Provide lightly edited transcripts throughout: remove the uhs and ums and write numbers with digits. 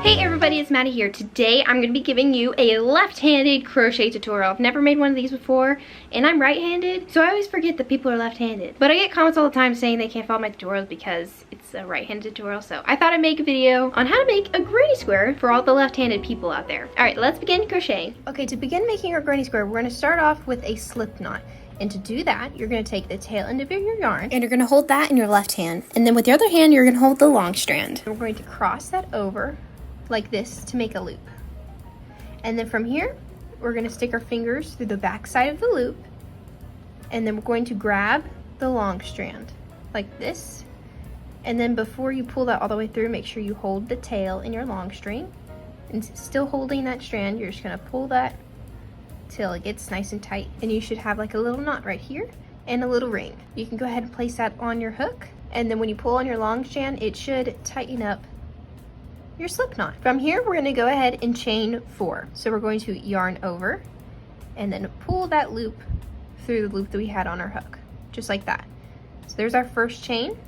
Hey everybody, it's Maddie here. Today I'm going to be giving you a left-handed crochet tutorial. I've never made one of these before and I'm right-handed, so I always forget that people are left-handed. But I get comments all the time saying they can't follow my tutorials because it's a right-handed tutorial, so I thought I'd make a video on how to make a granny square for all the left-handed people out there. Alright, let's begin crocheting. Okay, to begin making our granny square, we're going to start off with a slip knot. And to do that, you're going to take the tail end of your yarn and you're going to hold that in your left hand. And then with the other hand, you're going to hold the long strand. We're going to cross that over like this to make a loop. And then from here, we're going to stick our fingers through the back side of the loop. And then we're going to grab the long strand like this. And then before you pull that all the way through, make sure you hold the tail in your long string. And still holding that strand, you're just going to pull that till it gets nice and tight, and you should have like a little knot right here and a little ring. You can go ahead and place that on your hook, and then when you pull on your long strand, it should tighten up your slip knot. From here, we're going to go ahead and chain 4. So we're going to yarn over and then pull that loop through the loop that we had on our hook, just like that. So there's our first chain,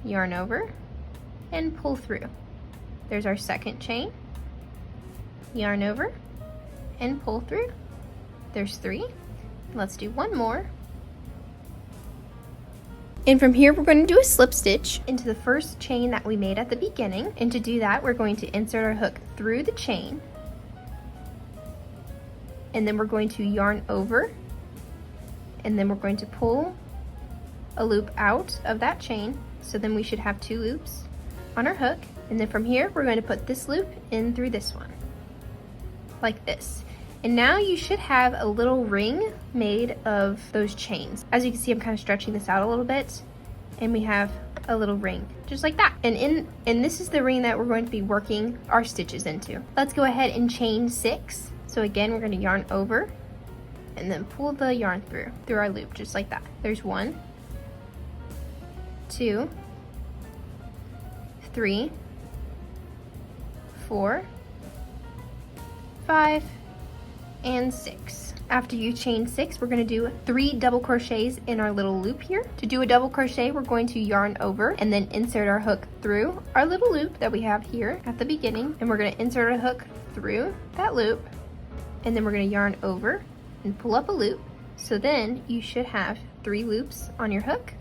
yarn over and pull through. There's our second chain, yarn over and pull through. There's 3. Let's do one more. And from here, we're going to do a slip stitch into the first chain that we made at the beginning. And to do that, we're going to insert our hook through the chain. And then we're going to yarn over. And then we're going to pull a loop out of that chain. So then we should have 2 loops on our hook. And then from here, we're going to put this loop in through this one, like this. And now you should have a little ring made of those chains. As you can see, I'm kind of stretching this out a little bit, and we have a little ring just like that. And this is the ring that we're going to be working our stitches into. Let's go ahead and chain 6. So again, we're going to yarn over and then pull the yarn through our loop just like that. There's 1, 2, 3, 4, 5, and 6. After you chain 6, we're going to do 3 double crochets in our little loop here. To do a double crochet, we're going to yarn over and then insert our hook through our little loop that we have here at the beginning, and we're going to insert a hook through that loop, and then we're going to yarn over and pull up a loop. So then you should have 3 loops on your hook.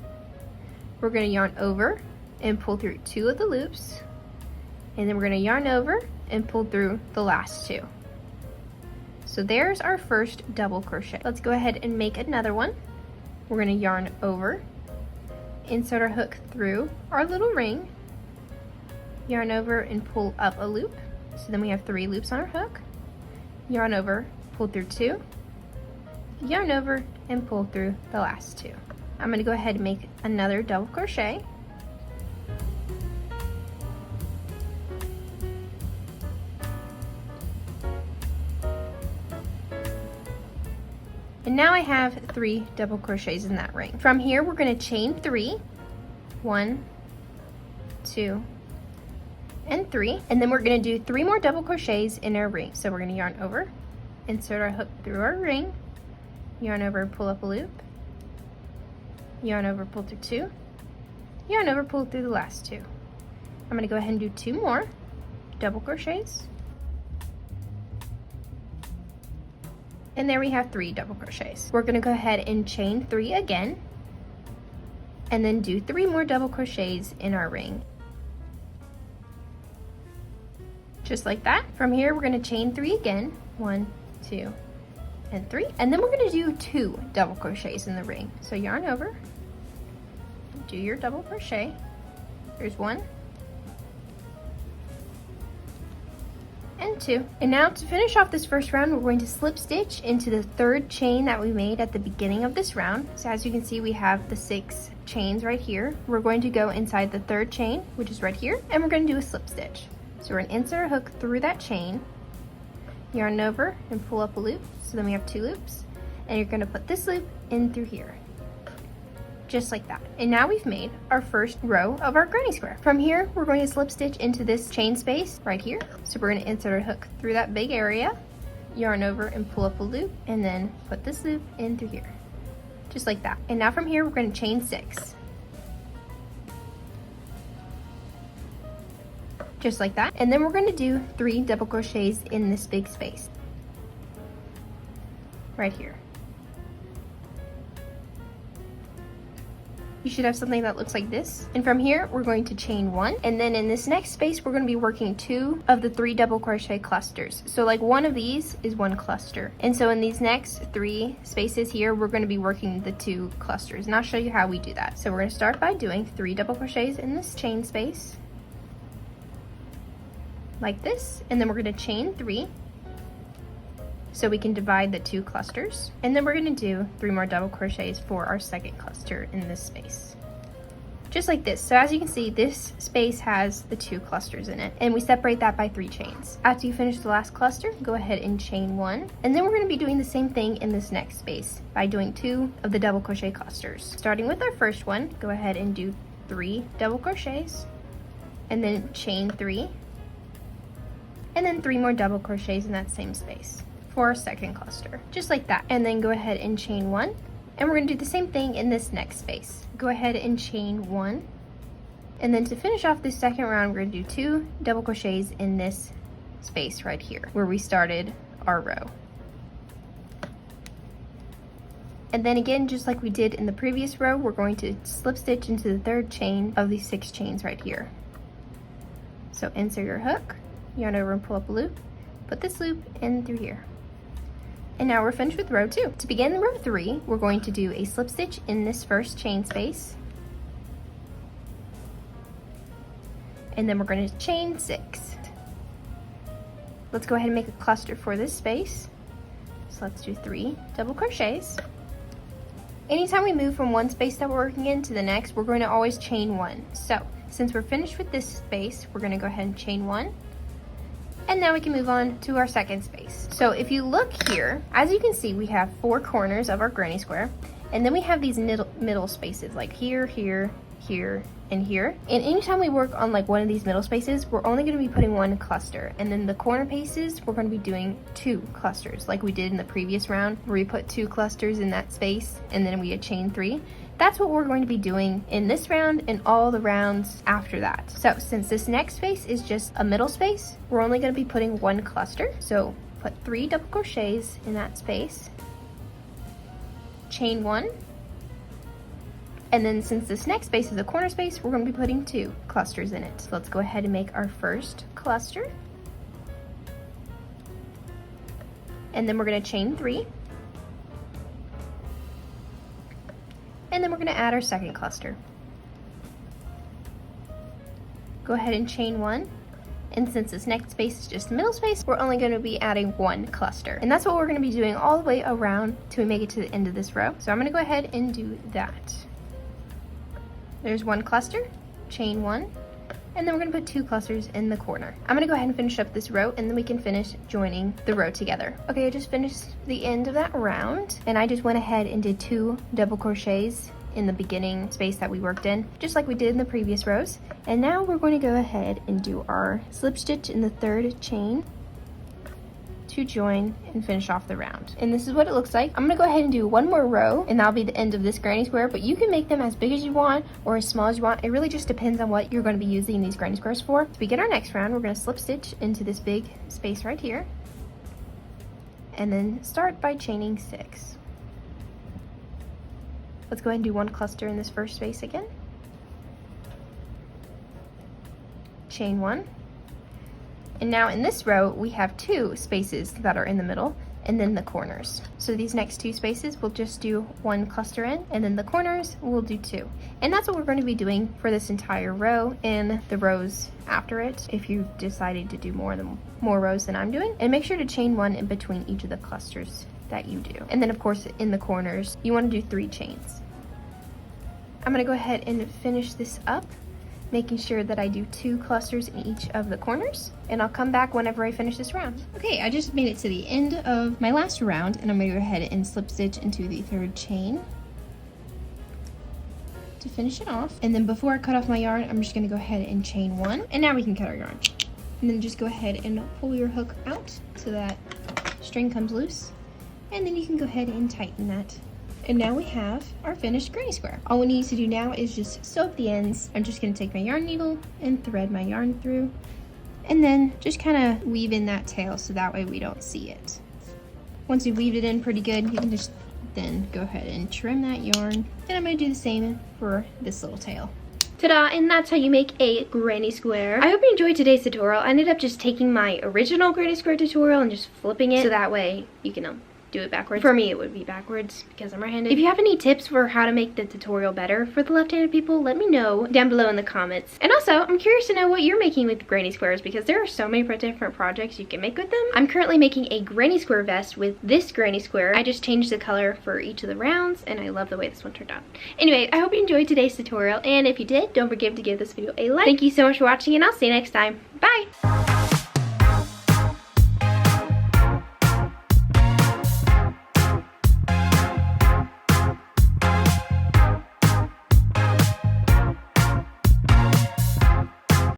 We're going to yarn over and pull through 2 of the loops, and then we're going to yarn over and pull through the last 2. So there's our first double crochet. Let's go ahead and make another one. We're going to yarn over, insert our hook through our little ring, yarn over and pull up a loop. So then we have 3 loops on our hook. Yarn over, pull through 2, yarn over and pull through the last 2. I'm going to go ahead and make another double crochet. And now I have 3 double crochets in that ring. From here, we're going to chain 3. 1, 2, and 3. And then we're going to do 3 more double crochets in our ring. So we're going to yarn over, insert our hook through our ring, yarn over, pull up a loop, yarn over, pull through 2, yarn over, pull through the last 2. I'm going to go ahead and do 2 more double crochets. And there we have 3 double crochets. We're going to go ahead and chain 3 again, and then do 3 more double crochets in our ring. Just like that. From here, we're going to chain 3 again. 1, 2, and 3. And then we're going to do 2 double crochets in the ring. So yarn over, do your double crochet. There's 1, and 2. And now to finish off this first round, we're going to slip stitch into the 3rd chain that we made at the beginning of this round. So as you can see, we have the 6 chains right here. We're going to go inside the 3rd chain, which is right here, and we're going to do a slip stitch. So we're going to insert our hook through that chain, yarn over and pull up a loop. So then we have 2 loops, and you're going to put this loop in through here, just like that. And now we've made our first row of our granny square. From here, we're going to slip stitch into this chain space right here. So we're going to insert our hook through that big area, yarn over and pull up a loop, and then put this loop in through here, just like that. And now from here, we're going to chain 6. just like that. And then we're going to do 3 double crochets in this big space right here. You should have something that looks like this. And from here, we're going to chain 1. And then in this next space, we're going to be working 2 of the 3 double crochet clusters. So like one of these is 1 cluster. And so in these next 3 spaces here, we're going to be working the 2 clusters. And I'll show you how we do that. So we're going to start by doing 3 double crochets in this chain space, like this. And then we're going to chain 3. So we can divide the 2 clusters. And then we're going to do 3 more double crochets for our second cluster in this space. Just like this. So as you can see, this space has the 2 clusters in it, and we separate that by 3 chains. After you finish the last cluster, go ahead and chain 1. And then we're going to be doing the same thing in this next space by doing 2 of the double crochet clusters. Starting with our first one, go ahead and do 3 double crochets, and then chain 3, and then 3 more double crochets in that same space for our second cluster, just like that. And then go ahead and chain 1, and we're going to do the same thing in this next space. Go ahead and chain 1, and then to finish off this second round, we're going to do 2 double crochets in this space right here where we started our row. And then again, just like we did in the previous row, we're going to slip stitch into the 3rd chain of these 6 chains right here. So insert your hook, yarn over and pull up a loop, put this loop in through here. And now we're finished with row 2. To begin row 3, we're going to do a slip stitch in this first chain space. And then we're going to chain 6. Let's go ahead and make a cluster for this space. So let's do 3 double crochets. Anytime we move from one space that we're working in to the next, we're going to always chain 1. So since we're finished with this space, we're going to go ahead and chain 1. And now we can move on to our second space. So if you look here, as you can see, we have 4 corners of our granny square, and then we have these middle spaces like here, here, here, and here. And anytime we work on like one of these middle spaces, we're only going to be putting 1 cluster, and then the corner pieces, we're going to be doing 2 clusters like we did in the previous round where we put 2 clusters in that space and then we had chain 3. That's what we're going to be doing in this round and all the rounds after that. So since this next space is just a middle space, we're only going to be putting 1 cluster. So put 3 double crochets in that space, chain 1, and then since this next space is a corner space, we're going to be putting 2 clusters in it. So let's go ahead and make our first cluster, and then we're going to chain 3. And then we're going to add our second cluster. Go ahead and chain 1. And since this next space is just the middle space, we're only going to be adding 1 cluster. And that's what we're going to be doing all the way around till we make it to the end of this row. So I'm going to go ahead and do that. There's 1 cluster, chain 1, and then we're going to put 2 clusters in the corner. I'm going to go ahead and finish up this row, and then we can finish joining the row together. Okay, I just finished the end of that round, and I just went ahead and did 2 double crochets in the beginning space that we worked in, just like we did in the previous rows. And now we're going to go ahead and do our slip stitch in the 3rd chain to join and finish off the round. And this is what it looks like. I'm gonna go ahead and do 1 more row, and that'll be the end of this granny square, but you can make them as big as you want or as small as you want. It really just depends on what you're going to be using these granny squares for. To begin our next round, we're going to slip stitch into this big space right here, and then start by chaining 6. Let's go ahead and do 1 cluster in this first space again. Chain 1. And now in this row, we have 2 spaces that are in the middle and then the corners. So these next 2 spaces we'll just do 1 cluster in, and then the corners we'll do 2. And that's what we're going to be doing for this entire row and the rows after it, if you decided to do more rows than I'm doing. And make sure to chain 1 in between each of the clusters that you do. And then of course in the corners, you want to do 3 chains. I'm going to go ahead and finish this up, making sure that I do 2 clusters in each of the corners, and I'll come back whenever I finish this round. Okay, I just made it to the end of my last round, and I'm going to go ahead and slip stitch into the 3rd chain to finish it off. And then before I cut off my yarn, I'm just going to go ahead and chain 1, and now we can cut our yarn. And then just go ahead and pull your hook out so that string comes loose, and then you can go ahead and tighten that And now we have our finished granny square. All we need to do now is just sew up the ends. I'm just gonna take my yarn needle and thread my yarn through, and then just kind of weave in that tail so that way we don't see it. Once you've weaved it in pretty good, you can just then go ahead and trim that yarn. And I'm gonna do the same for this little tail. Ta-da, and that's how you make a granny square. I hope you enjoyed today's tutorial. I ended up just taking my original granny square tutorial and just flipping it so that way you can do it backwards. For me, it would be backwards because I'm right-handed. If you have any tips for how to make the tutorial better for the left-handed people, let me know down below in the comments. And also, I'm curious to know what you're making with granny squares because there are so many different projects you can make with them. I'm currently making a granny square vest with this granny square. I just changed the color for each of the rounds, and I love the way this one turned out. Anyway, I hope you enjoyed today's tutorial, and if you did, don't forget to give this video a like. Thank you so much for watching, and I'll see you next time. Bye!